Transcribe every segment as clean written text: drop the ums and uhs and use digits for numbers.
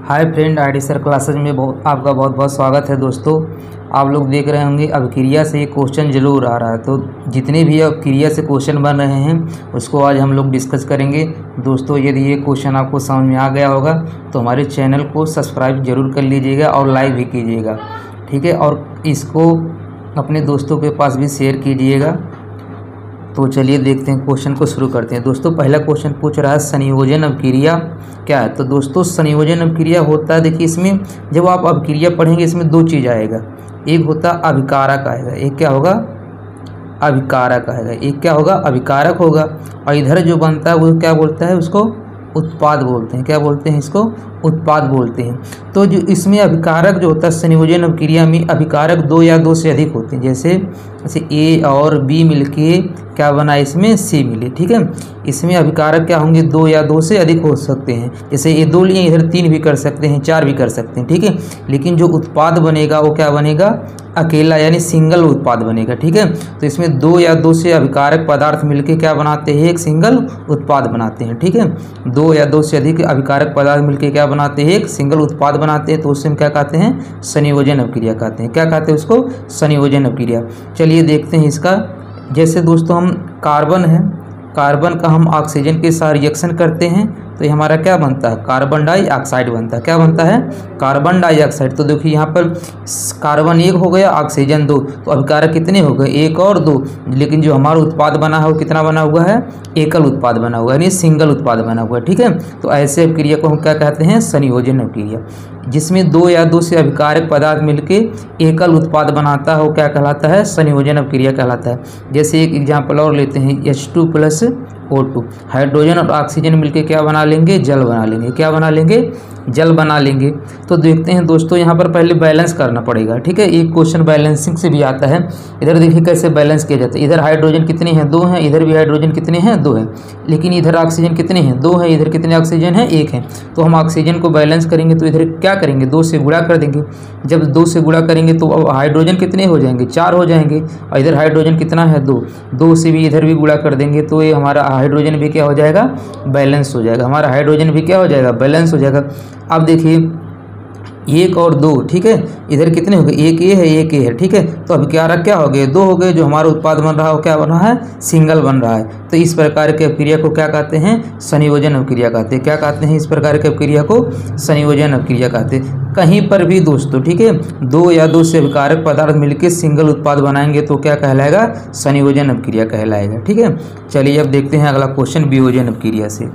Hi friend, ID sir classes में आपका बहुत बहुत स्वागत है। दोस्तों, आप लोग देख रहे होंगे अभिक्रिया से क्वेश्चन जरूर आ रहा है, तो जितने भी अभिक्रिया से क्वेश्चन बन रहे हैं उसको आज हम लोग डिस्कस करेंगे। दोस्तों, यदि ये क्वेश्चन आपको समझ में आ गया होगा तो हमारे चैनल को सब्सक्राइब जरूर कर लीजिएगा और लाइक भी कीजिएगा, ठीक है, और इसको अपने दोस्तों के पास भी शेयर कीजिएगा। तो चलिए देखते हैं, क्वेश्चन को शुरू करते हैं। दोस्तों, पहला क्वेश्चन पूछ रहा है संयोजन अभिक्रिया क्या है। तो दोस्तों, संयोजन अभिक्रिया होता है, देखिए इसमें जब आप अभिक्रिया पढ़ेंगे इसमें दो चीज़ आएगा, एक होता अभिकारक आएगा, एक क्या होगा, अभिकारक आएगा, एक क्या होगा, अभिकारक होगा, और इधर जो बनता है वो क्या बोलता है, उसको उत्पाद बोलते हैं। क्या बोलते हैं, इसको उत्पाद बोलते हैं। तो जो इसमें अभिकारक जो होता है संयोजन अभिक्रिया में अभिकारक दो या दो से अधिक होते हैं। जैसे ए और बी मिलके क्या बना, इसमें सी मिले, ठीक है। इसमें अभिकारक क्या होंगे, दो या दो से अधिक हो सकते हैं। जैसे ये दो लिए, इधर तीन भी कर सकते हैं, चार भी कर सकते हैं, ठीक है। लेकिन जो उत्पाद बनेगा वो क्या बनेगा, अकेला यानी सिंगल उत्पाद बनेगा, ठीक है। तो इसमें दो या दो से अभिकारक पदार्थ मिलके क्या बनाते हैं, एक सिंगल उत्पाद बनाते हैं, ठीक है। दो या दो से अधिक अभिकारक पदार्थ मिलके क्या बनाते हैं, एक सिंगल उत्पाद बनाते हैं। तो उससे हम क्या कहते हैं, संयोजन अभिक्रिया कहते हैं। क्या कहते हैं उसको, संयोजन अभिक्रिया। चलिए देखते हैं इसका। जैसे दोस्तों हम कार्बन है, कार्बन का हम ऑक्सीजन के साथ रिएक्शन करते हैं तो ये हमारा क्या बनता है, कार्बन डाइऑक्साइड बनता है। क्या बनता है, कार्बन डाइऑक्साइड। तो देखिए यहाँ पर कार्बन एक हो गया, ऑक्सीजन दो, तो अभिकारक कितने हो गए, एक और दो। लेकिन जो हमारा उत्पाद बना है वो कितना बना हुआ है, एकल उत्पाद बना हुआ है, यानी सिंगल उत्पाद बना हुआ है, ठीक है। तो ऐसे अभिक्रिया को हम क्या कहते हैं, संयोजन अभिक्रिया। जिसमें दो या दो से अभिकारक पदार्थ मिलके एकल उत्पाद बनाता है वो क्या कहलाता है, संयोजन अभिक्रिया कहलाता है। जैसे एक एग्जाम्पल और लेते हैं, H2 + O2, हाइड्रोजन और ऑक्सीजन मिलके क्या बना लेंगे, जल बना लेंगे। क्या बना लेंगे, जल बना लेंगे। तो देखते हैं दोस्तों, यहाँ पर पहले बैलेंस करना पड़ेगा, ठीक है। एक क्वेश्चन बैलेंसिंग से भी आता है। इधर देखिए कैसे बैलेंस किया जाता है। इधर हाइड्रोजन कितने हैं, दो हैं, इधर भी हाइड्रोजन कितने हैं, दो हैं, लेकिन इधर ऑक्सीजन कितने हैं, दो हैं, इधर कितने ऑक्सीजन हैं, एक है। तो हम ऑक्सीजन को बैलेंस करेंगे तो इधर क्या करेंगे, दो से गुणा कर देंगे। जब दो से गुणा करेंगे तो अब हाइड्रोजन कितने हो जाएंगे, चार हो जाएंगे, और इधर हाइड्रोजन कितना है, दो, दो से भी इधर भी गुणा कर देंगे तो ये हमारा हाइड्रोजन भी क्या हो जाएगा, बैलेंस हो जाएगा। हमारा हाइड्रोजन भी क्या हो जाएगा, बैलेंस हो जाएगा। अब देखिए एक और दो, ठीक है, इधर कितने हो गए, एक ए है, एक ए है, ठीक है। तो अभिकारक क्या हो गए, दो हो गए। जो हमारा उत्पाद बन रहा है वो क्या बन रहा है, सिंगल बन रहा है। तो इस प्रकार की अभिक्रिया को क्या कहते हैं, संयोजन अभिक्रिया कहते हैं। क्या कहते हैं, इस प्रकार की अभिक्रिया को संयोजन अभिक्रिया कहते हैं। कहीं पर भी दोस्तों, ठीक है, दो या दो से अभिकारक पदार्थ मिलकर सिंगल उत्पाद बनाएंगे तो क्या कहलाएगा, संयोजन अभिक्रिया कहलाएगा, ठीक है। चलिए अब देखते हैं अगला क्वेश्चन वियोजन अभिक्रिया से।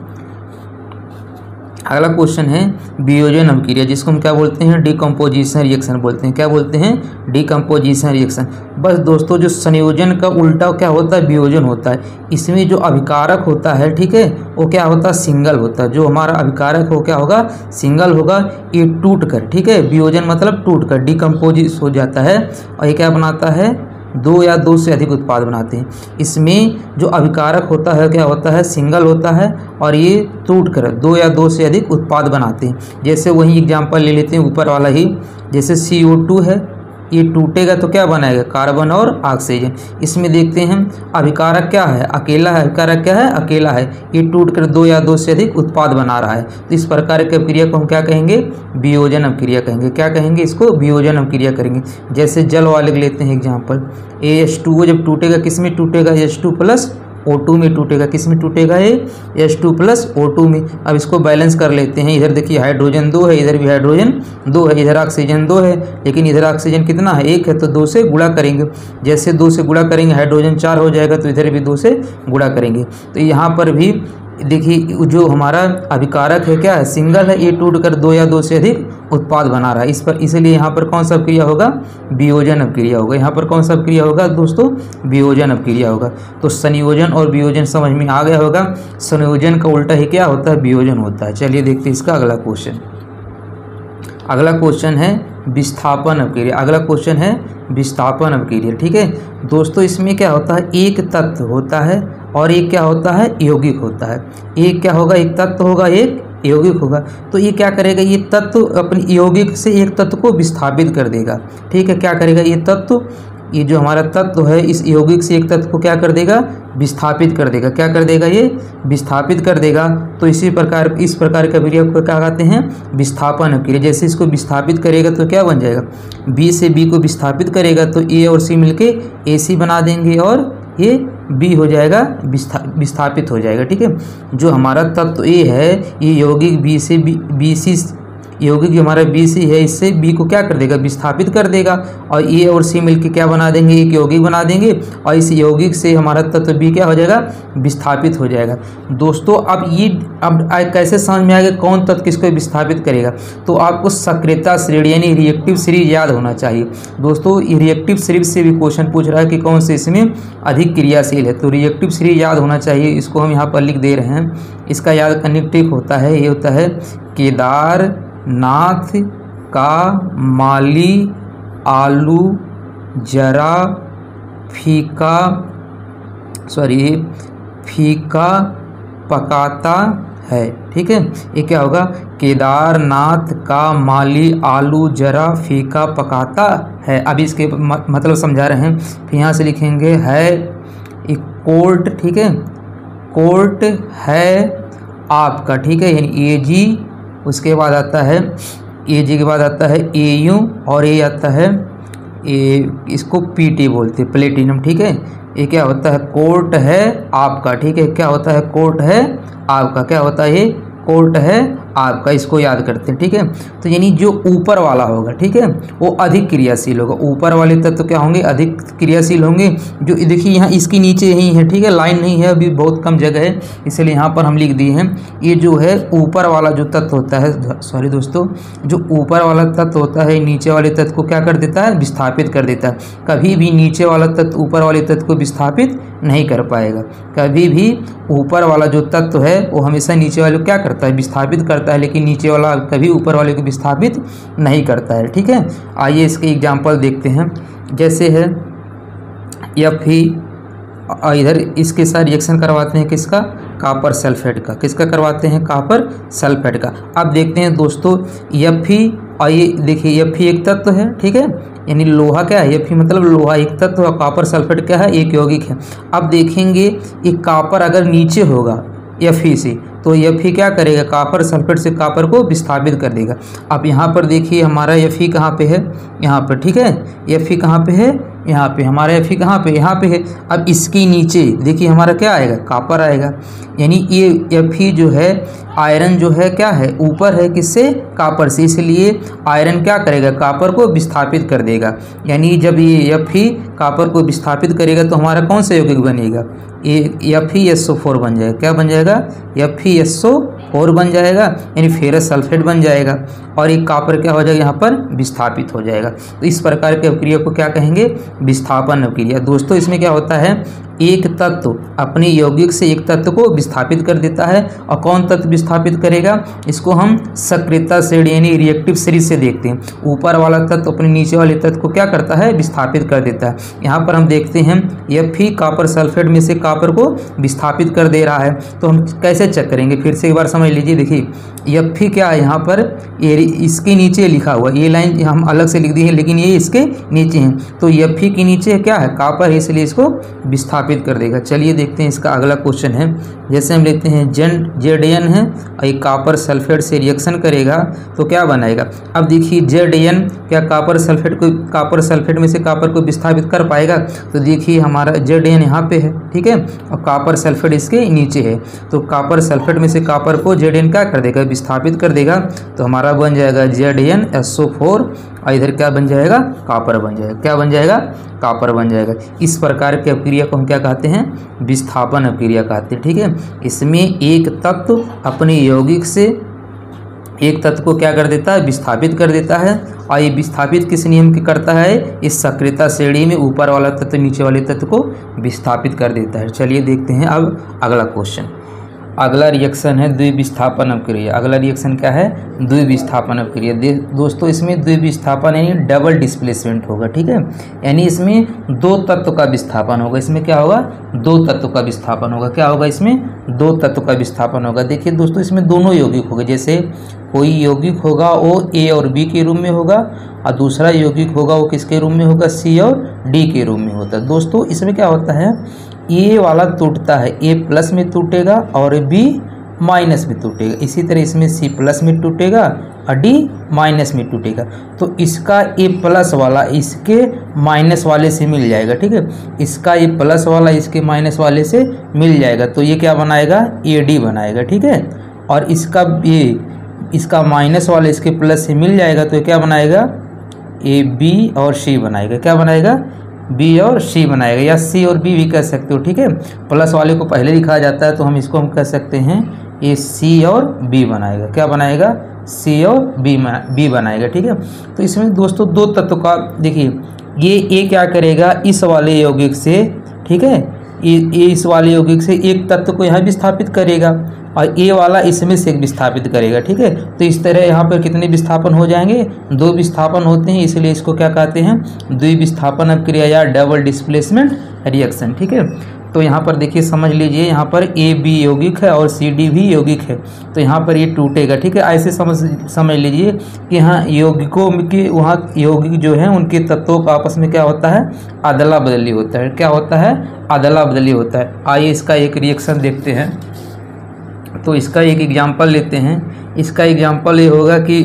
अगला क्वेश्चन है वियोजन अभिक्रिया, जिसको हम क्या बोलते हैं, डिकम्पोजिशन रिएक्शन बोलते हैं। क्या बोलते हैं, डिकम्पोजिशन रिएक्शन। बस दोस्तों, जो संयोजन का उल्टा क्या होता है, वियोजन होता है। इसमें जो अभिकारक होता है, ठीक है, वो क्या होता है, सिंगल होता है। जो हमारा अभिकारक हो क्या होगा, सिंगल होगा। ये टूट कर, ठीक है, वियोजन मतलब टूट कर, डिकम्पोजिस हो जाता है, और ये क्या बनाता है, दो या दो से अधिक उत्पाद बनाते हैं। इसमें जो अभिकारक होता है क्या होता है, सिंगल होता है, और ये टूट कर दो या दो से अधिक उत्पाद बनाते हैं। जैसे वही एग्जांपल ले लेते हैं ऊपर वाला ही, जैसे CO2 है, ये टूटेगा तो क्या बनाएगा, कार्बन और ऑक्सीजन। इसमें देखते हैं अभिकारक क्या है, अकेला है। अभिकारक क्या है, अकेला है। ये टूट कर दो या दो से अधिक उत्पाद बना रहा है। तो इस प्रकार की अभिक्रिया को हम क्या कहेंगे, वियोजन अभिक्रिया कहेंगे। क्या कहेंगे, इसको वियोजन अभिक्रिया करेंगे। जैसे जल वाले लेते हैं एग्जाम्पल, H2O जब टूटेगा किस में टूटेगा, H2 + O2 में टूटेगा। किस में टूटेगा, ये H2 + O2 में। अब इसको बैलेंस कर लेते हैं। इधर देखिए हाइड्रोजन दो है, इधर भी हाइड्रोजन दो है, इधर ऑक्सीजन दो है, लेकिन इधर ऑक्सीजन कितना है, एक है। तो दो से गुणा करेंगे। जैसे दो से गुणा करेंगे हाइड्रोजन चार हो जाएगा, तो इधर भी दो से गुणा करेंगे। तो यहाँ पर भी देखिए जो हमारा अभिकारक है क्या है, सिंगल है, ये टूट कर दो या दो से अधिक उत्पाद बना रहा है। इस पर इसलिए यहाँ पर कौन सा अभिक्रिया होगा, वियोजन अभिक्रिया होगा। यहाँ पर कौन सा अभिक्रिया होगा दोस्तों, वियोजन अभिक्रिया होगा। तो संयोजन और वियोजन समझ में आ गया होगा। संयोजन का उल्टा ही क्या होता है, वियोजन होता है। चलिए देखते हैं इसका अगला क्वेश्चन। अगला क्वेश्चन है विस्थापन अभिक्रिया। अगला क्वेश्चन है विस्थापन अभिक्रिया, ठीक है दोस्तों। इसमें क्या होता है, एक तत्व होता है और एक क्या होता है, यौगिक होता है। एक क्या होगा, एक तत्व होगा, एक यौगिक होगा। तो ये क्या करेगा, ये तत्व अपने यौगिक से एक तत्व को विस्थापित कर देगा, ठीक है। क्या करेगा, ये तत्व ये जो हमारा तत्व है इस यौगिक से एक तत्व को क्या कर देगा, विस्थापित कर देगा। क्या कर देगा, ये विस्थापित कर देगा। तो इस प्रकार की अभिक्रिया को क्या कहते हैं, विस्थापन अभिक्रिया। जैसे इसको विस्थापित करेगा तो क्या बन जाएगा, बी से बी को विस्थापित करेगा तो ए और सी मिलके AC बना देंगे और ये बी हो जाएगा, विस्थापित हो जाएगा। ठीक है, जो हमारा तत्व ए है ये यौगिक बी से बी सी यौगिक जो हमारा बी सी है इससे बी को क्या कर देगा, विस्थापित कर देगा और ए और सी मिलके क्या बना देंगे, एक यौगिक बना देंगे और इस यौगिक से हमारा तत्व बी क्या हो जाएगा, विस्थापित हो जाएगा। दोस्तों अब कैसे समझ में आएगा कौन तत्व किसको विस्थापित करेगा, तो आपको सक्रियता श्रेणी यानी रिएक्टिव सीरीज याद होना चाहिए। दोस्तों ये रिएक्टिव सीरीज से भी क्वेश्चन पूछ रहा है कि कौन से इसमें अधिक क्रियाशील है, तो रिएक्टिव सीरीज याद होना चाहिए। इसको हम यहाँ पर लिख दे रहे हैं। इसका याद करने ट्रिक होता है, ये होता है केदारनाथ का माली आलू जरा फीका पकाता है। ठीक है, ये क्या होगा, केदारनाथ का माली आलू जरा फीका पकाता है। अब इसके मतलब समझा रहे हैं। फिर यहाँ से लिखेंगे है एक कोर्ट। ठीक है, कोर्ट है आपका। ठीक है, यानी AG, उसके बाद आता है AG के बाद आता है AU और ये आता है इसको PT बोलते हैं, प्लेटिनम। ठीक है, ये क्या होता है, कोर्ट है आपका। ठीक है, क्या होता है, कोर्ट है आपका। क्या होता है, ये कोर्ट है आपका। इसको याद करते हैं। ठीक है, तो यानी जो ऊपर वाला होगा, ठीक है, वो अधिक क्रियाशील होगा। ऊपर वाले तत्व क्या होंगे, अधिक क्रियाशील होंगे। जो देखिए यहाँ इसके नीचे ही है, ठीक है, लाइन नहीं है, अभी बहुत कम जगह है, इसलिए यहाँ पर हम लिख दिए हैं। ये जो है ऊपर वाला जो तत्व होता है, सॉरी दोस्तों, जो ऊपर वाला तत्व होता है नीचे वाले तत्व को क्या कर देता है, विस्थापित कर देता है। कभी भी नीचे वाला तत्व ऊपर वाले तत्व को विस्थापित नहीं कर पाएगा। कभी भी ऊपर वाला जो तत्व है वो हमेशा नीचे वाले को क्या करता है, विस्थापित करता है, लेकिन नीचे वाला कभी ऊपर वाले को विस्थापित नहीं करता है। ठीक है, आइए इसके एग्जांपल देखते हैं। जैसे है Fe, इधर इसके साथ रिएक्शन करवाते हैं किसका, कॉपर सल्फेट का। किसका करवाते हैं, कॉपर सल्फेट का। अब देखते हैं दोस्तों Fe, और ये देखिए Fe एक तत्व है। ठीक है, यानी लोहा क्या है, Fe मतलब लोहा एक तत्व और कॉपर सल्फेट क्या है, एक यौगिक है। अब देखेंगे ये कॉपर अगर नीचे होगा Fe से तो Fe क्या करेगा, कॉपर सल्फेट से कॉपर को विस्थापित कर देगा। अब यहाँ पर देखिए हमारा Fe कहाँ पे है, यहाँ पर। ठीक है, Fe कहाँ पे है, यहाँ पे। हमारा Fe कहाँ पे, यहाँ पे है। अब इसके नीचे देखिए हमारा क्या आएगा, कॉपर आएगा। यानी ये Fe जो है आयरन जो है क्या है, ऊपर है किससे, कॉपर से, इसलिए आयरन क्या करेगा, कॉपर को विस्थापित कर देगा। यानी जब ये Fe कॉपर को विस्थापित करेगा तो हमारा कौन सा यौगिक बनेगा, ये FeSO4 बन जाएगा। क्या बन जाएगा, FeSO4 बन जाएगा, यानी फेरस सल्फेट बन जाएगा और एक कॉपर क्या हो जाएगा, यहाँ पर विस्थापित हो जाएगा। तो इस प्रकार की अभिक्रिया को क्या कहेंगे, विस्थापन अभिक्रिया। दोस्तों इसमें क्या होता है, एक तत्व अपने यौगिक से एक तत्व को विस्थापित कर देता है। और कौन तत्व विस्थापित करेगा, इसको हम सक्रियता श्रेणी यानी रिएक्टिव सीरीज से देखते हैं। ऊपर वाला तत्व अपने नीचे वाले तत्व को क्या करता है, विस्थापित कर देता है। यहाँ पर हम देखते हैं Fe कॉपर सल्फेट में से कॉपर को विस्थापित कर दे रहा है। तो हम कैसे चेक करेंगे, फिर से एक बार समझ लीजिए। देखिए Fe क्या है, यहाँ पर ये इसके नीचे लिखा हुआ, ये लाइन हम अलग से लिख दी है लेकिन ये इसके नीचे है। तो Fe के नीचे क्या है, कॉपर है, इसलिए इसको विस्थापित कर देगा। चलिए देखते हैं इसका अगला क्वेश्चन है। जैसे हम लेते हैं ZN है और ये कॉपर सल्फेट से रिएक्शन करेगा तो क्या बनाएगा। अब देखिए ZN क्या कॉपर सल्फेट में से कॉपर को विस्थापित कर पाएगा, तो देखिए हमारा ZN यहाँ पे है। ठीक है, और कॉपर सल्फेट इसके नीचे है, तो कॉपर सल्फेट में से कॉपर को ZN क्या कर देगा, विस्थापित कर देगा। तो हमारा बन जाएगा ZnSO4 और इधर क्या बन जाएगा, कॉपर बन जाएगा। क्या बन जाएगा, कॉपर बन जाएगा। इस प्रकार की अभिक्रिया को हम क्या कहते हैं, विस्थापन अभिक्रिया कहते हैं। ठीक है, इसमें एक तत्व अपने यौगिक से एक तत्व को क्या कर देता है, विस्थापित कर देता है। और ये विस्थापित किस नियम की करता है, इस सक्रियता श्रेणी में ऊपर वाला तत्व नीचे वाले तत्व को विस्थापित कर देता है। चलिए देखते हैं अब अगला क्वेश्चन। अगला रिएक्शन है द्विविस्थापन अपक्रिया। अगला रिएक्शन क्या है? द्विविस्थापन अपक्रिया। दोस्तों इसमें द्विविस्थापन यानी डबल डिस्प्लेसमेंट होगा, ठीक है, यानी इसमें दो तत्व का विस्थापन होगा। इसमें क्या होगा? दो तत्व का विस्थापन होगा। क्या होगा? इसमें दो तत्व का विस्थापन होगा। देखिए दोस्तों इसमें दोनों यौगिक होंगे, जैसे कोई यौगिक होगा वो ए और बी के रूप में होगा और दूसरा यौगिक होगा वो किसके रूप में होगा? सी और डी के रूप में होता है। दोस्तों इसमें क्या होता है? ए वाला टूटता है, ए प्लस में टूटेगा और बी माइनस में टूटेगा। इसी तरह इसमें सी प्लस में टूटेगा और डी माइनस में टूटेगा। तो इसका ए प्लस वाला इसके माइनस वाले से मिल जाएगा, ठीक है, इसका ए प्लस वाला इसके माइनस वाले से मिल जाएगा। तो ये क्या बनाएगा? ए डी बनाएगा, ठीक है, और इसका माइनस वाला इसके प्लस से मिल जाएगा तो क्या बनाएगा? ए बी और सी बनाएगा। क्या बनाएगा? बी और सी बनाएगा, या सी और बी भी कह सकते हो, ठीक है। प्लस वाले को पहले लिखा जाता है तो हम इसको कह सकते हैं ये सी और बी बनाएगा। क्या बनाएगा? सी और बी बनाएगा, ठीक है। तो इसमें दोस्तों दो तत्व का देखिए, ये ए क्या करेगा? इस वाले यौगिक से, ठीक है, ये इस वाले यौगिक से एक तत्व को यहाँ विस्थापित करेगा और ए वाला इसमें से विस्थापित करेगा, ठीक है। तो इस तरह यहाँ पर कितने विस्थापन हो जाएंगे? दो विस्थापन होते हैं, इसलिए इसको क्या कहते हैं? द्विविस्थापन अपक्रिया या डबल डिस्प्लेसमेंट रिएक्शन, ठीक है। तो यहाँ पर देखिए समझ लीजिए, यहाँ पर ए बी यौगिक है और सी डी भी यौगिक है, तो यहाँ पर ये टूटेगा, ठीक है। ऐसे समझ लीजिए कि यहाँ यौगिकों की वहाँ यौगिक जो है उनके तत्वों का आपस में क्या होता है? अदला बदली होता है। क्या होता है? अदला बदली होता है। आइए इसका एक रिएक्शन देखते हैं। तो इसका एक एग्जाम्पल लेते हैं। इसका एग्जाम्पल ये होगा कि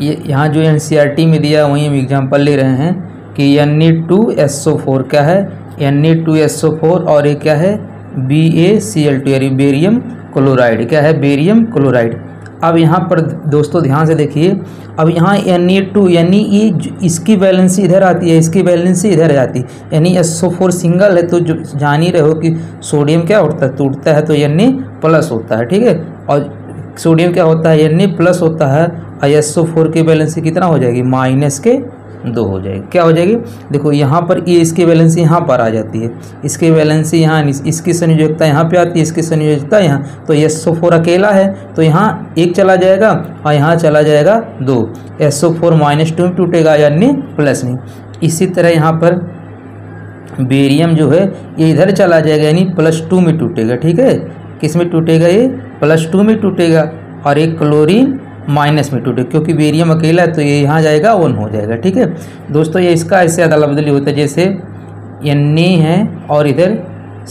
ये यहाँ जो NCERT में दिया वहीं हम एग्जाम्पल ले रहे हैं कि Na2SO4 क्या है? Na2SO4 और ये क्या है? BaCl2 यानी बेरियम क्लोराइड। क्या है? Barium chloride. अब यहाँ पर दोस्तों ध्यान से देखिए, अब यहाँ Na2 यानी ये इसकी वैलेंसी इधर आती है, इसकी वैलेंसी इधर जाती है, यानी SO4 सिंगल है तो जो जान ही रहे हो कि सोडियम क्या होता है? टूटता है तो Na प्लस होता है, ठीक है, और सोडियम क्या होता है? Na प्लस होता है और SO4 की वैलेंसी कितना हो जाएगी? -2 हो जाएगी। क्या हो जाएगी? देखो यहाँ पर ये इसकी वैलेंसी यहाँ पर आ जाती है, इसकी वैलेंसी यहाँ, इसकी संयोजकता यहाँ पे आती है, इसकी संयोजकता यहाँ, तो SO4 अकेला है तो यहाँ 1 चला जाएगा और यहाँ चला जाएगा 2, SO4 -2 में टूटेगा यानी प्लस नहीं। इसी तरह यहाँ पर बेरियम जो है ये इधर चला जाएगा यानी +2 में टूटेगा, ठीक है। किस में टूटेगा? ये +2 में टूटेगा और एक क्लोरीन माइनस में टूटेगा, क्योंकि बेरियम अकेला है तो ये यहाँ जाएगा 1 हो जाएगा, ठीक है दोस्तों। ये इसका ऐसे अदला बदली होता है, जैसे Na है और इधर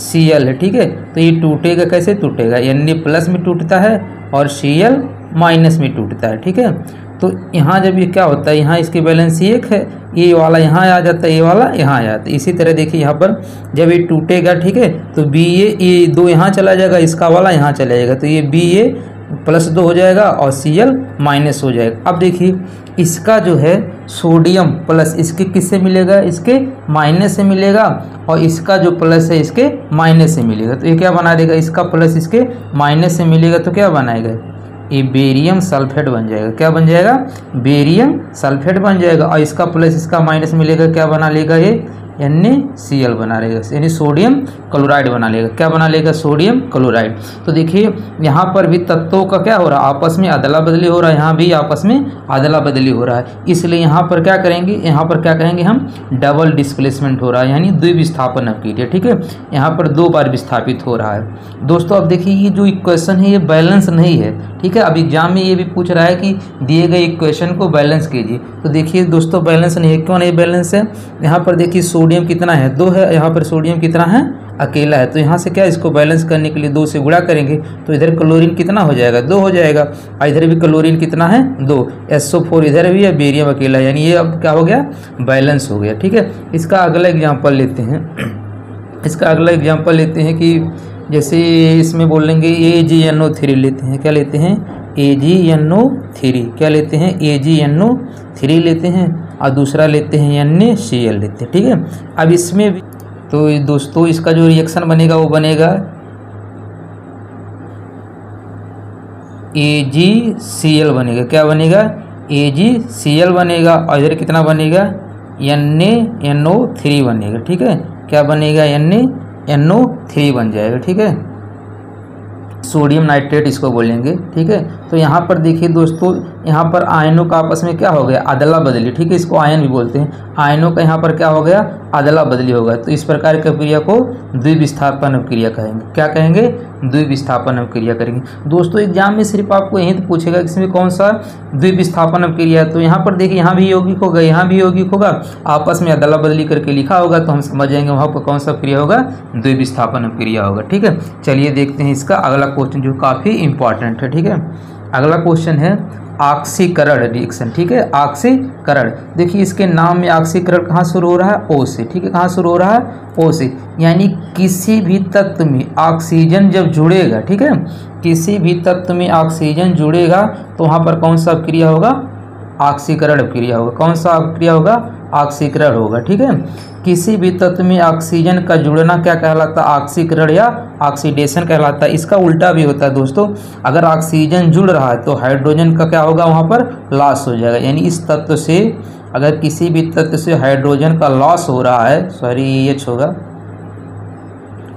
Cl है, ठीक है, तो ये टूटेगा। कैसे टूटेगा? Na प्लस में टूटता है और Cl माइनस में टूटता है, ठीक है। तो यहाँ जब ये क्या होता है, यहाँ इसकी बैलेंसी 1 है, ये वाला यहाँ आ जाता है, ये वाला यहाँ आ जाता है। इसी तरह देखिए यहाँ पर जब ये टूटेगा, ठीक है, तो ये 2 यहाँ चला जाएगा, इसका वाला यहाँ चला जाएगा, तो ये +2 हो जाएगा और Cl माइनस हो जाएगा। अब देखिए इसका जो है सोडियम प्लस इसके किससे मिलेगा? इसके माइनस से मिलेगा, और इसका जो प्लस है इसके माइनस से मिलेगा, तो ये क्या बना देगा? इसका प्लस इसके माइनस से मिलेगा तो क्या बनाएगा? ये बेरियम सल्फेट बन जाएगा। क्या बन जाएगा? बेरियम सल्फेट बन जाएगा, और इसका प्लस इसका माइनस मिलेगा, क्या बना लेगा? ये NaCl बना लेगा, यानी सोडियम क्लोराइड बना लेगा। क्या बना लेगा? Sodium chloride. तो देखिए यहाँ पर भी तत्वों का क्या हो रहा है? आपस में अदला बदली हो रहा है, यहाँ भी आपस में अदला बदली हो रहा है। इसलिए यहाँ पर क्या करेंगे? यहाँ पर क्या कहेंगे हम? डबल डिस्प्लेसमेंट हो रहा है, यानी द्विविस्थापन अपक्रिया, ठीक है। यहाँ पर 2 बार विस्थापित हो रहा है। दोस्तों अब देखिए ये जो इक्वेशन है ये बैलेंस नहीं है, ठीक है। अब एग्जाम में ये भी पूछ रहा है कि दिए गए इक्वेशन को बैलेंस कीजिए, तो देखिए दोस्तों बैलेंस नहीं है। क्यों नहीं बैलेंस है? यहाँ पर देखिए सोडियम कितना है? 2 है, यहाँ पर सोडियम कितना है? अकेला है, तो यहाँ से क्या इसको बैलेंस करने के लिए 2 से गुणा करेंगे तो इधर क्लोरीन कितना हो जाएगा? 2 हो जाएगा, और इधर भी क्लोरीन कितना है? 2। SO4 इधर भी है, बेरियम अकेला है, यानी ये अब क्या हो गया? बैलेंस हो गया, ठीक है। इसका अगला एग्जाम्पल लेते हैं। इसका अगला एग्जाम्पल लेते हैं कि जैसे इसमें बोलेंगे AgNO3 लेते हैं। क्या लेते हैं? AgNO3। क्या लेते हैं? AgNO3 लेते हैं, और दूसरा लेते हैं NaCl लेते हैं, ठीक है। अब इसमें भी तो दोस्तों इसका जो रिएक्शन बनेगा वो बनेगा AgCl बनेगा। क्या बनेगा? AgCl बनेगा, और इधर कितना बनेगा? NaNO3 बनेगा, ठीक है। क्या बनेगा? NaNO3 बन जाएगा, ठीक है। सोडियम नाइट्रेट इसको बोलेंगे, ठीक है। तो यहाँ पर देखिए दोस्तों, यहाँ पर आयनों का आपस में क्या हो गया, अदला बदली, ठीक है, इसको आयन भी बोलते हैं। आयनों का यहाँ पर क्या हो गया, अदला बदली होगा। तो इस प्रकार की क्रिया को द्विविस्थापन अभिक्रिया कहेंगे। क्या कहेंगे, द्विविस्थापन अभिक्रिया करेंगे। दोस्तों एग्जाम में सिर्फ आपको यही तो पूछेगा इसमें कौन सा द्विविस्थापन अभिक्रिया है। तो यहाँ पर देखिए, यहाँ भी यौगिक होगा, यहाँ भी यौगिक होगा, आपस में अदला बदली करके लिखा होगा, तो हम समझ जाएंगे वहाँ पर कौन सा क्रिया होगा, द्विविस्थापन अभिक्रिया होगा, ठीक है। चलिए देखते हैं इसका अगला क्वेश्चन जो काफ़ी इंपॉर्टेंट है, ठीक है। अगला क्वेश्चन है ऑक्सीकरण रिएक्शन, ठीक है, ऑक्सीकरण। देखिए इसके नाम में ऑक्सीकरण कहाँ शुरू हो रहा है, ओ से, ठीक है, कहाँ शुरू हो रहा है, ओ से। यानी किसी भी तत्व में ऑक्सीजन जब जुड़ेगा, ठीक है, किसी भी तत्व में ऑक्सीजन जुड़ेगा तो वहाँ पर कौन सा क्रिया होगा, ऑक्सीकरण क्रिया होगा। कौन सा क्रिया होगा, ऑक्सीकरण होगा, ठीक है। किसी भी तत्व में ऑक्सीजन का जुड़ना क्या कहलाता है, ऑक्सीकरण या ऑक्सीडेशन कहलाता है। इसका उल्टा भी होता है दोस्तों, अगर ऑक्सीजन जुड़ रहा है तो हाइड्रोजन का क्या होगा, वहाँ पर लॉस हो जाएगा। यानी इस तत्व से, अगर किसी भी तत्व से हाइड्रोजन का लॉस हो रहा है, सॉरी एच होगा।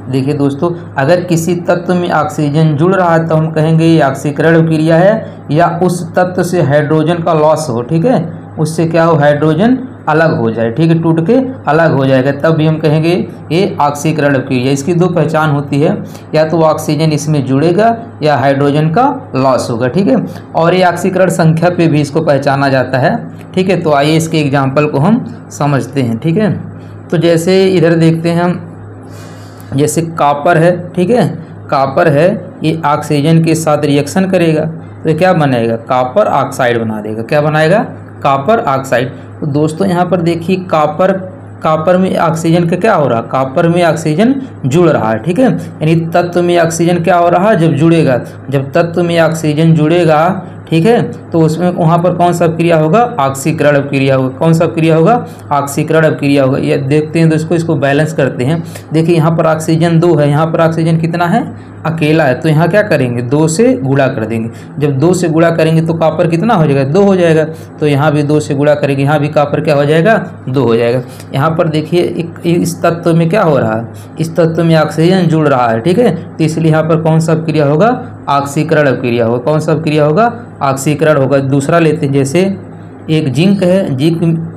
देखिए दोस्तों, अगर किसी तत्व में ऑक्सीजन जुड़ रहा है तो हम कहेंगे ये ऑक्सीकरण क्रिया है, या उस तत्व से हाइड्रोजन का लॉस हो, ठीक है, उससे क्या हो, हाइड्रोजन अलग हो जाए, ठीक है, टूट के अलग हो जाएगा, तब भी हम कहेंगे ये ऑक्सीकरण क्रिया। इसकी दो पहचान होती है, या तो ऑक्सीजन इसमें जुड़ेगा या हाइड्रोजन का लॉस होगा, ठीक है। और ये ऑक्सीकरण संख्या पे भी इसको पहचाना जाता है, ठीक है। तो आइए इसके एग्जाम्पल को हम समझते हैं, ठीक है। तो जैसे इधर देखते हैं हम, जैसे कॉपर है, ठीक है, कॉपर है, ये ऑक्सीजन के साथ रिएक्शन करेगा तो क्या बनेगा, कॉपर ऑक्साइड बना देगा। क्या बनाएगा, कॉपर ऑक्साइड। तो दोस्तों यहाँ पर देखिए, कॉपर में ऑक्सीजन का क्या हो रहा है, कॉपर में ऑक्सीजन जुड़ रहा है, ठीक है। यानी तत्व में ऑक्सीजन क्या हो रहा है, जब जुड़ेगा, जब तत्व में ऑक्सीजन जुड़ेगा, ठीक है, तो उसमें वहाँ पर कौन सा क्रिया होगा, ऑक्सीकरण क्रिया होगा। कौन सा क्रिया होगा, ऑक्सीकरण क्रिया होगा। ये देखते हैं दोस्तों, इसको बैलेंस करते हैं। देखिए यहाँ पर ऑक्सीजन 2 है, यहाँ पर ऑक्सीजन कितना है, अकेला है, तो यहाँ क्या करेंगे, 2 से गुणा कर देंगे। जब 2 से गुणा करेंगे तो कॉपर कितना हो जाएगा, 2 हो जाएगा। तो यहाँ भी 2 से गुणा करेंगे, यहाँ भी कॉपर क्या हो जाएगा, 2 हो जाएगा। यहाँ पर देखिए इस तत्व में क्या हो रहा है, इस तत्व में ऑक्सीजन जुड़ रहा है, ठीक है, तो इसलिए यहाँ पर कौन सा क्रिया होगा, ऑक्सीकरण क्रिया होगा। कौन सा क्रिया होगा, ऑक्सीकरण होगा। दूसरा लेते हैं, जैसे एक जिंक है,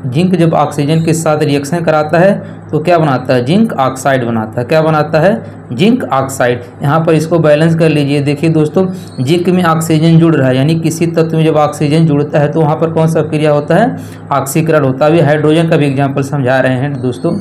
जिंक जब ऑक्सीजन के साथ रिएक्शन कराता है तो क्या बनाता है, जिंक ऑक्साइड बनाता है। क्या बनाता है, जिंक ऑक्साइड। यहाँ पर इसको बैलेंस कर लीजिए। देखिए दोस्तों, जिंक में ऑक्सीजन जुड़ रहा है, यानी किसी तत्व में जब ऑक्सीजन जुड़ता है तो वहाँ पर कौन सा क्रिया होता है, ऑक्सीकरण होता है। अभी हाइड्रोजन का भी एग्जाम्पल समझा रहे हैं दोस्तों।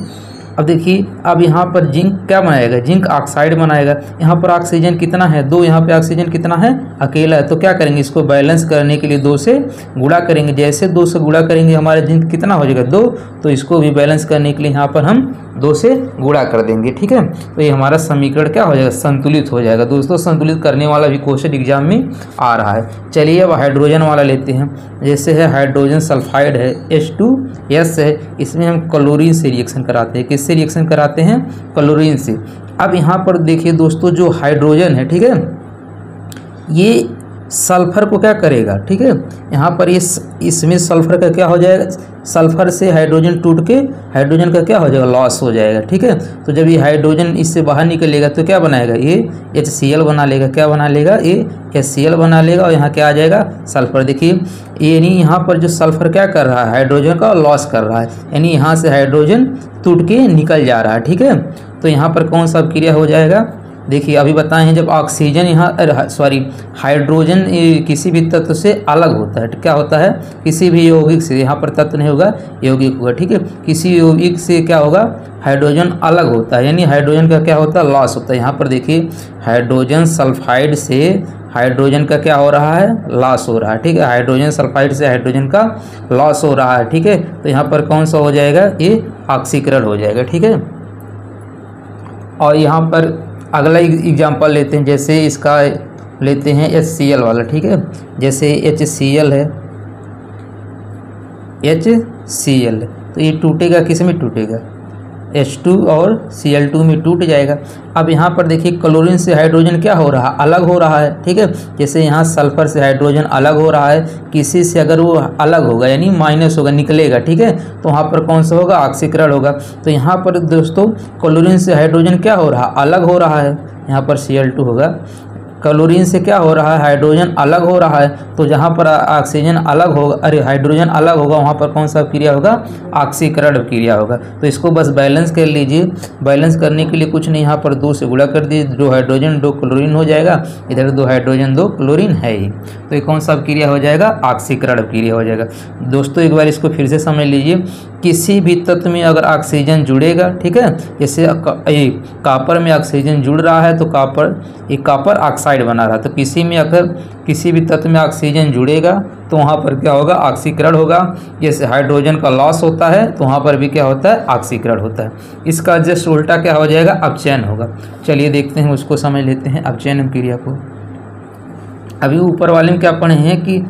अब देखिए, अब यहाँ पर जिंक क्या बनाएगा, जिंक ऑक्साइड बनाएगा। यहाँ पर ऑक्सीजन कितना है, 2, यहाँ पे ऑक्सीजन कितना है, अकेला है। तो क्या करेंगे, इसको बैलेंस करने के लिए 2 से गुणा करेंगे। जैसे 2 से गुणा करेंगे हमारा जिंक कितना हो जाएगा, 2, तो इसको भी बैलेंस करने के लिए यहाँ पर हम 2 से गुणा कर देंगे, ठीक है। तो ये हमारा समीकरण क्या हो जाएगा, संतुलित हो जाएगा। दोस्तों संतुलित करने वाला भी क्वेश्चन एग्जाम में आ रहा है। चलिए अब हाइड्रोजन वाला लेते हैं। जैसे है हाइड्रोजन सल्फाइड है, H2S है, इसमें हम क्लोरीन से रिएक्शन कराते हैं। किससे रिएक्शन कराते हैं, क्लोरीन से। अब यहाँ पर देखिए दोस्तों, जो हाइड्रोजन है, ठीक है, ये सल्फर को क्या करेगा, ठीक है, यहाँ पर इसमें सल्फर का क्या हो जाएगा, सल्फर से हाइड्रोजन टूट के हाइड्रोजन का क्या हो जाएगा, लॉस हो जाएगा, ठीक है। तो जब ये हाइड्रोजन इससे बाहर निकलेगा तो क्या बनाएगा, ये HCl बना लेगा। क्या बना लेगा, ये HCl बना लेगा, और यहाँ क्या आ जाएगा, सल्फर। देखिए यानी यहाँ पर जो सल्फर क्या कर रहा है, हाइड्रोजन का लॉस कर रहा है, यानी यहाँ से हाइड्रोजन टूट के निकल जा रहा है, ठीक है। तो यहाँ पर कौन सा क्रिया हो जाएगा, देखिए अभी बताए हैं, जब ऑक्सीजन हाइड्रोजन किसी भी तत्व से अलग होता है, क्या होता है, किसी भी यौगिक से, यहाँ पर तत्व नहीं होगा, यौगिक होगा, ठीक है। किसी यौगिक से क्या होगा, हाइड्रोजन अलग होता है, यानी हाइड्रोजन का क्या होता है, लॉस होता है। यहाँ पर देखिए हाइड्रोजन सल्फाइड से हाइड्रोजन का क्या हो रहा है, लॉस हो रहा है, ठीक है। हाइड्रोजन सल्फाइड से हाइड्रोजन का लॉस हो रहा है, ठीक है। तो यहाँ पर कौन सा हो जाएगा, ये ऑक्सीकरण हो जाएगा, ठीक है। और यहाँ पर अगला एग्जांपल लेते हैं। जैसे इसका लेते हैं HCl वाला, ठीक है। जैसे HCl है, HCl, तो ये टूटेगा, किस में टूटेगा, H2 और Cl2 में टूट जाएगा। अब यहाँ पर देखिए क्लोरीन से हाइड्रोजन क्या हो रहा है, अलग हो रहा है, ठीक है। जैसे यहाँ सल्फर से हाइड्रोजन अलग हो रहा है, किसी से अगर वो अलग होगा यानी माइनस होगा, निकलेगा, ठीक है, तो वहाँ पर कौन सा होगा, ऑक्सीकरण होगा। तो यहाँ पर दोस्तों क्लोरीन से हाइड्रोजन क्या हो रहा है, अलग हो रहा है, यहाँ पर Cl2 होगा। क्लोरीन से क्या हो रहा है, हाइड्रोजन अलग हो रहा है। तो जहाँ पर ऑक्सीजन अलग होगा, अरे हाइड्रोजन अलग होगा, वहाँ पर कौन सा क्रिया होगा, ऑक्सीकरण क्रिया होगा। तो इसको बस बैलेंस कर लीजिए। बैलेंस करने के लिए कुछ नहीं, यहाँ पर 2 से गुणा कर दीजिए, 2 हाइड्रोजन 2 क्लोरीन हो जाएगा, इधर 2 हाइड्रोजन 2 क्लोरीन है ही। तो ये कौन सा क्रिया हो जाएगा, ऑक्सीकरण क्रिया हो जाएगा। दोस्तों एक बार इसको फिर से समझ लीजिए, किसी भी तत्व में अगर ऑक्सीजन जुड़ेगा, ठीक है, जैसे कॉपर में ऑक्सीजन जुड़ रहा है तो कॉपर ऑक्साइड बना रहा है। तो किसी में अगर किसी भी तत्व में ऑक्सीजन जुड़ेगा तो वहाँ पर क्या होगा, ऑक्सीकरण होगा। जैसे हाइड्रोजन का लॉस होता है तो वहाँ पर भी क्या होता है, ऑक्सीकरण होता है। इसका जस्ट उल्टा क्या हो जाएगा, अपचयन होगा। चलिए देखते हैं, उसको समझ लेते हैं अपचयन क्रिया को। अभी ऊपर वाले में क्या पढ़े हैं कि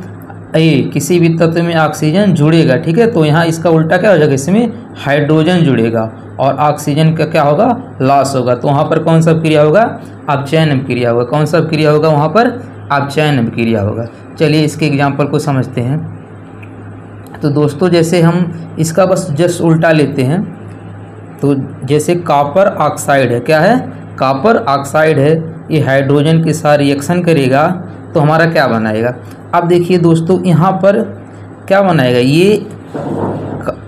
किसी भी तत्व में ऑक्सीजन जुड़ेगा, ठीक है, तो यहाँ इसका उल्टा क्या हो जाएगा, इसमें हाइड्रोजन जुड़ेगा और ऑक्सीजन का क्या होगा, लॉस होगा। तो वहाँ पर कौन सा क्रिया होगा, अपचयन क्रिया होगा। कौन सा क्रिया होगा, वहाँ पर अपचयन क्रिया होगा। चलिए इसके एग्जाम्पल को समझते हैं। तो दोस्तों जैसे हम इसका बस जस्ट उल्टा लेते हैं, तो जैसे कॉपर ऑक्साइड है, क्या है, कॉपर ऑक्साइड है, ये हाइड्रोजन के साथ रिएक्शन करेगा तो हमारा क्या बनाएगा। अब देखिए दोस्तों यहाँ पर क्या बनाएगा,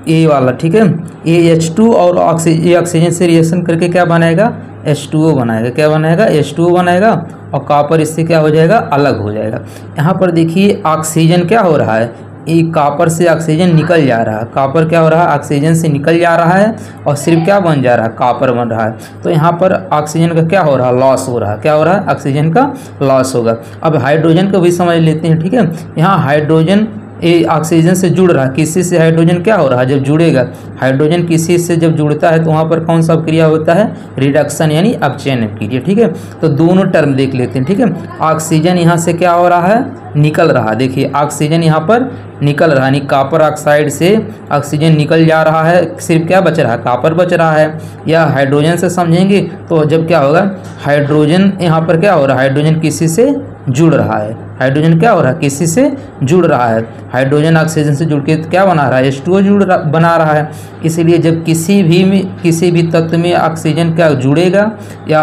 ये वाला, ठीक है, ये H2 और ऑक्सीजन से रिएक्शन करके क्या बनाएगा, H2O बनाएगा। क्या बनाएगा, H2O बनाएगा और कॉपर इससे क्या हो जाएगा, अलग हो जाएगा। यहाँ पर देखिए ऑक्सीजन क्या हो रहा है, ये कॉपर से ऑक्सीजन निकल जा रहा है, कॉपर क्या हो रहा है, ऑक्सीजन से निकल जा रहा है और सिर्फ क्या बन जा रहा है, कॉपर बन रहा है। तो यहाँ पर ऑक्सीजन का क्या हो रहा है, लॉस हो रहा है। क्या हो रहा है, ऑक्सीजन का लॉस होगा। अब हाइड्रोजन को भी समझ लेते हैं, ठीक है। यहाँ हाइड्रोजन ये ऑक्सीजन से जुड़ रहा है, किसी से हाइड्रोजन क्या हो रहा है, जब जुड़ेगा, हाइड्रोजन किसी से जब जुड़ता है तो वहाँ पर कौन सा क्रिया होता है, रिडक्शन यानी अपचयन क्रिया, ठीक है। तो दोनों टर्म देख लेते हैं, ठीक है। ऑक्सीजन यहाँ से क्या हो रहा है, निकल रहा है। देखिए ऑक्सीजन यहाँ पर निकल रहा है, यानी कॉपर ऑक्साइड से ऑक्सीजन निकल जा रहा है, सिर्फ क्या बच रहा है, कॉपर बच रहा है। या हाइड्रोजन से समझेंगे तो जब क्या होगा, हाइड्रोजन यहाँ पर क्या हो रहा है, हाइड्रोजन किसी से जुड़ रहा है, हाइड्रोजन क्या हो रहा है, किसी से जुड़ रहा है। हाइड्रोजन ऑक्सीजन से जुड़ के क्या बना रहा है, H2O बना रहा है। इसीलिए जब किसी भी तत्व में ऑक्सीजन क्या जुड़ेगा या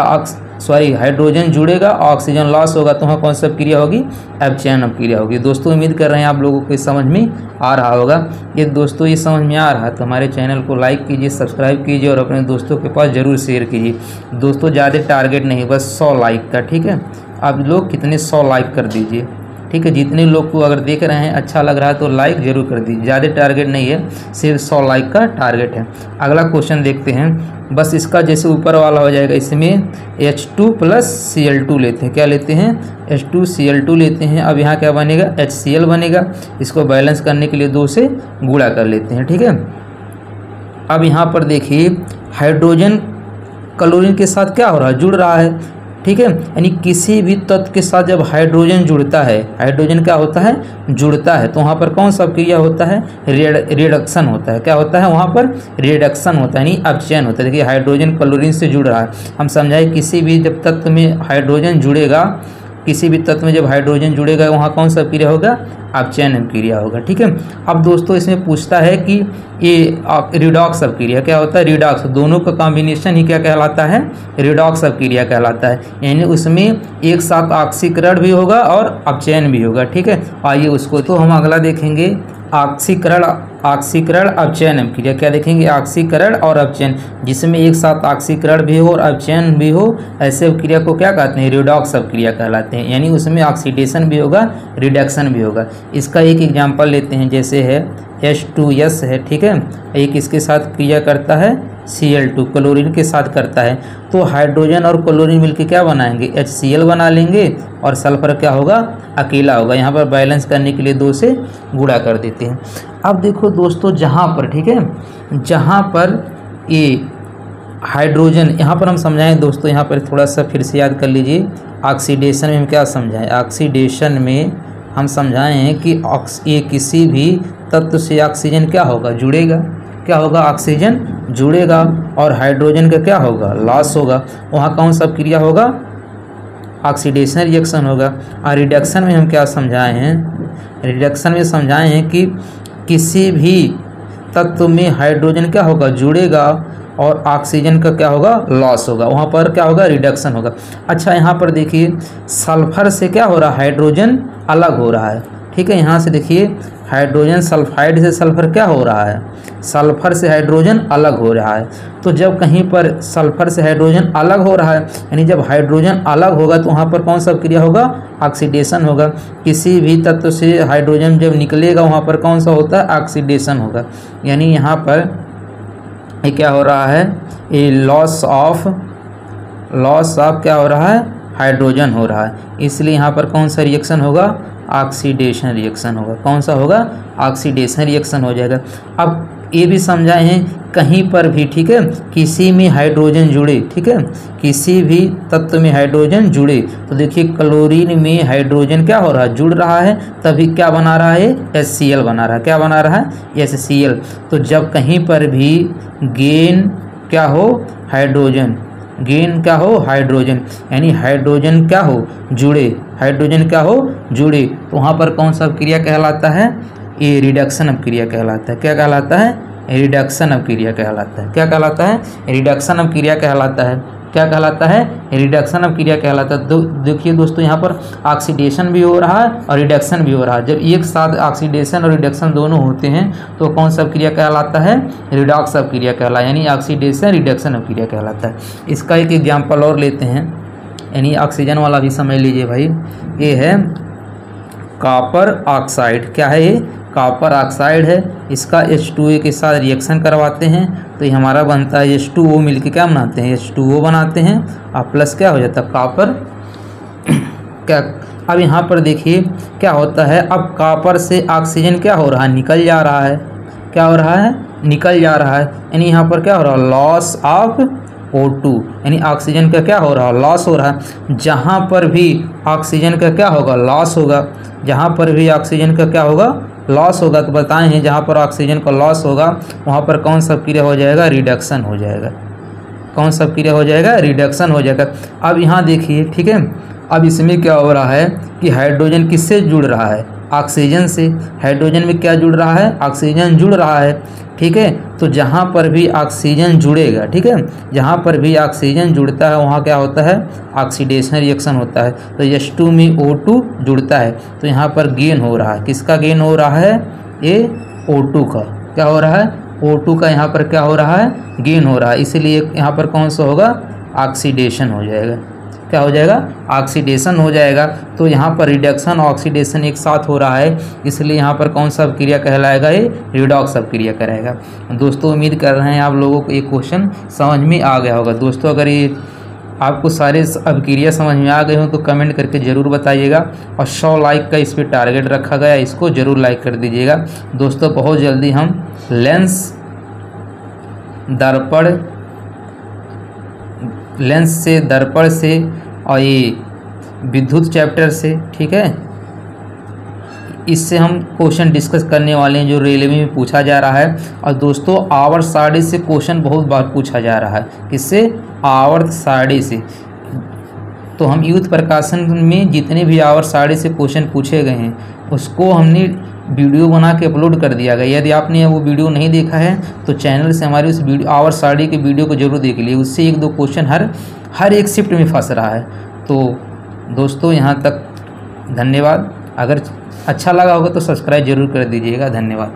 हाइड्रोजन जुड़ेगा, ऑक्सीजन लॉस होगा, तो वहाँ कौन सा क्रिया होगी, अपचयन क्रिया होगी। दोस्तों उम्मीद कर रहे हैं आप लोगों को समझ में आ रहा होगा। ये दोस्तों ये समझ में आ रहा है तो हमारे चैनल को लाइक कीजिए, सब्सक्राइब कीजिए और अपने दोस्तों के पास ज़रूर शेयर कीजिए। दोस्तों ज़्यादा टारगेट नहीं, बस 100 लाइक का, ठीक है। आप लोग कितने 100 लाइक कर दीजिए, ठीक है। जितने लोग को अगर देख रहे हैं अच्छा लग रहा है तो लाइक जरूर कर दीजिए। ज़्यादा टारगेट नहीं है, सिर्फ 100 लाइक का टारगेट है। अगला क्वेश्चन देखते हैं। बस इसका जैसे ऊपर वाला हो जाएगा, इसमें H2 + Cl2 लेते हैं। क्या लेते हैं, H2Cl2 लेते हैं। अब यहाँ क्या बनेगा, HCl बनेगा। इसको बैलेंस करने के लिए 2 से गुणा कर लेते हैं, ठीक है। अब यहाँ पर देखिए हाइड्रोजन क्लोरीन के साथ क्या हो रहा है, जुड़ रहा है, ठीक है। यानी किसी भी तत्व के साथ जब हाइड्रोजन जुड़ता है, हाइड्रोजन क्या होता है, जुड़ता है, तो वहाँ पर कौन सा क्रिया होता है, रिडक्शन होता है। क्या होता है, वहाँ पर रिडक्शन होता है, यानी अपचयन होता है। देखिए हाइड्रोजन क्लोरीन से जुड़ रहा है, हम समझाए किसी भी जब तत्व में हाइड्रोजन जुड़ेगा, किसी भी तत्व में जब हाइड्रोजन जुड़ेगा वहाँ कौन सा क्रिया होगा, अपचयन क्रिया होगा, ठीक है। अब दोस्तों इसमें पूछता है कि ये रिडॉक्स क्रिया क्या होता है, रिडॉक्स, दोनों का कॉम्बिनेशन ही क्या कहलाता है, रिडॉक्स क्रिया कहलाता है। यानी उसमें एक साथ ऑक्सीकरण भी होगा और अपचयन भी होगा, ठीक है। आइए उसको तो हम अगला देखेंगे, ऑक्सीकरण अपचयन क्रिया। क्या देखेंगे, ऑक्सीकरण और अपचयन, जिसमें एक साथ ऑक्सीकरण भी हो और अपचयन भी हो, ऐसे क्रिया को क्या कहते हैं, रिडॉक्स क्रिया कहलाते हैं। यानी उसमें ऑक्सीडेशन भी होगा, रिडक्शन भी होगा। इसका एक एग्जांपल लेते हैं, जैसे है H2S है, ठीक है। एक इसके साथ क्रिया करता है Cl2, क्लोरीन के साथ करता है। तो हाइड्रोजन और क्लोरीन मिलकर क्या बनाएंगे, HCl बना लेंगे और सल्फर क्या होगा, अकेला होगा। यहाँ पर बैलेंस करने के लिए 2 से गुणा कर देते हैं। अब देखो दोस्तों जहाँ पर, ठीक है, जहाँ पर ये हाइड्रोजन, यहाँ पर हम समझाएं दोस्तों, यहाँ पर थोड़ा सा फिर से याद कर लीजिए। ऑक्सीडेशन में हम क्या समझाएं, ऑक्सीडेशन में हम समझाएं हैं कि ये किसी भी तत्व से ऑक्सीजन क्या होगा, जुड़ेगा। क्या होगा, ऑक्सीजन जुड़ेगा और हाइड्रोजन का क्या होगा, लॉस होगा। वहाँ कौन सा क्रिया होगा, ऑक्सीडेशन रिएक्शन होगा। और रिडक्शन में हम क्या समझाए हैं, रिडक्शन में समझाए हैं कि किसी भी तत्व में हाइड्रोजन क्या होगा, जुड़ेगा और ऑक्सीजन का क्या होगा, लॉस होगा, वहाँ पर क्या होगा, रिडक्शन होगा। अच्छा यहाँ पर देखिए सल्फर से क्या हो रहा है, हाइड्रोजन अलग हो रहा है, ठीक है। यहाँ से देखिए हाइड्रोजन सल्फाइड से सल्फर क्या हो रहा है, सल्फर से हाइड्रोजन अलग हो रहा है। तो जब कहीं पर सल्फर से हाइड्रोजन अलग हो रहा है, यानी जब हाइड्रोजन अलग होगा तो वहाँ पर कौन सा क्रिया होगा, ऑक्सीडेशन होगा। किसी भी तत्व से हाइड्रोजन जब निकलेगा वहाँ पर कौन सा होता है, ऑक्सीडेशन होगा। यानी यहाँ पर ये क्या हो रहा है, ये लॉस ऑफ क्या हो रहा है, हाइड्रोजन हो रहा है। इसलिए यहाँ पर कौन सा रिएक्शन होगा, ऑक्सीडेशन रिएक्शन होगा। कौन सा होगा, ऑक्सीडेशन रिएक्शन हो जाएगा। अब ये भी समझाए हैं कहीं पर भी, ठीक है, किसी में हाइड्रोजन जुड़े, ठीक है, किसी भी तत्व में हाइड्रोजन जुड़े तो देखिए क्लोरीन में हाइड्रोजन क्या हो रहा है, जुड़ रहा है, तभी क्या बना रहा है, HCl बना रहा है। क्या बना रहा है, HCl। तो जब कहीं पर भी गेन क्या हो, हाइड्रोजन, गेन क्या हो, हाइड्रोजन, यानी हाइड्रोजन क्या हो, जुड़े, हाइड्रोजन क्या हो, जुड़े, तो वहाँ पर कौन सा क्रिया कहलाता है, ये रिडक्शन अभिक्रिया कहलाता है। क्या कहलाता है, रिडक्शन अभिक्रिया कहलाता है। क्या कहलाता है, रिडक्शन अभिक्रिया कहलाता है। क्या कहलाता है, रिडक्शन अभिक्रिया कहलाता है। देखिए दोस्तों यहाँ पर ऑक्सीडेशन भी हो रहा है और रिडक्शन भी हो रहा है। जब एक साथ ऑक्सीडेशन और रिडक्शन दोनों होते हैं तो कौन सा अभिक्रिया कहलाता है, रिडॉक्स अभिक्रिया कहलाता है, यानी ऑक्सीडेशन रिडक्शन अभिक्रिया कहलाता है। इसका एक एग्जाम्पल और लेते हैं, यानी ऑक्सीजन वाला भी समझ लीजिए भाई। ये है कॉपर ऑक्साइड, क्या है ये, कॉपर ऑक्साइड है। इसका H2O के साथ रिएक्शन करवाते हैं तो ये हमारा बनता है H2O, मिलके क्या बनाते हैं, H2O बनाते हैं और प्लस क्या हो जाता है, कॉपर। क्या अब यहाँ पर देखिए क्या होता है, अब कॉपर से ऑक्सीजन क्या हो रहा है, निकल जा रहा है। क्या हो रहा है, निकल जा रहा है, यानी यहाँ पर क्या हो रहा है, लॉस ऑफ O2, यानी ऑक्सीजन का क्या हो रहा है, लॉस हो रहा है। जहाँ पर भी ऑक्सीजन का क्या होगा, लॉस होगा, जहाँ पर भी ऑक्सीजन का क्या होगा, लॉस होगा। तो बताएं हैं जहाँ पर ऑक्सीजन का लॉस होगा वहाँ पर कौन सा क्रिया हो जाएगा, रिडक्शन हो जाएगा। कौन सा क्रिया हो जाएगा, रिडक्शन हो जाएगा। अब यहाँ देखिए, ठीक है, अब इसमें क्या हो रहा है कि हाइड्रोजन किससे जुड़ रहा है, ऑक्सीजन से। हाइड्रोजन में क्या जुड़ रहा है, ऑक्सीजन जुड़ रहा है, ठीक है। तो जहाँ पर भी ऑक्सीजन जुड़ेगा, ठीक है, जहाँ पर भी ऑक्सीजन जुड़ता है वहाँ क्या होता है, ऑक्सीडेशन रिएक्शन होता है। तो H2 में O2 जुड़ता है तो यहाँ पर गेन हो रहा है। किसका गेन हो रहा है, ये O2 का क्या हो रहा है, O2 का यहाँ पर क्या हो रहा है, गेन हो रहा है। इसीलिए यहाँ पर कौन सा होगा, ऑक्सीडेशन हो जाएगा। क्या हो जाएगा, ऑक्सीडेशन हो जाएगा। तो यहाँ पर रिडक्शन और ऑक्सीडेशन एक साथ हो रहा है, इसलिए यहाँ पर कौन सा अभिक्रिया कहलाएगा, ये रिडॉक्स अभिक्रिया कराएगा। दोस्तों उम्मीद कर रहे हैं आप लोगों को ये क्वेश्चन समझ में आ गया होगा। दोस्तों अगर ये आपको सारे अभिक्रिया समझ में आ गए हो तो कमेंट करके ज़रूर बताइएगा और 100 लाइक का इस पर टारगेट रखा गया, इसको ज़रूर लाइक कर दीजिएगा। दोस्तों बहुत जल्दी हम लेंस से दर्पण से और ये विद्युत चैप्टर से, ठीक है, इससे हम क्वेश्चन डिस्कस करने वाले हैं जो रेलवे में पूछा जा रहा है। और दोस्तों आवर्त सारणी से क्वेश्चन बहुत बार पूछा जा रहा है। किससे, आवर्त सारणी से। तो हम यूथ प्रकाशन में जितने भी आवर्त सारणी से क्वेश्चन पूछे गए हैं उसको हमने वीडियो बना के अपलोड कर दिया गया। यदि आपने वो वीडियो नहीं देखा है तो चैनल से हमारी उस वीडियो आवर्त सारणी के वीडियो को जरूर देख लीजिए। उससे 1-2 क्वेश्चन हर एक शिफ्ट में फंस रहा है। तो दोस्तों यहाँ तक धन्यवाद। अगर अच्छा लगा होगा तो सब्सक्राइब जरूर कर दीजिएगा। धन्यवाद।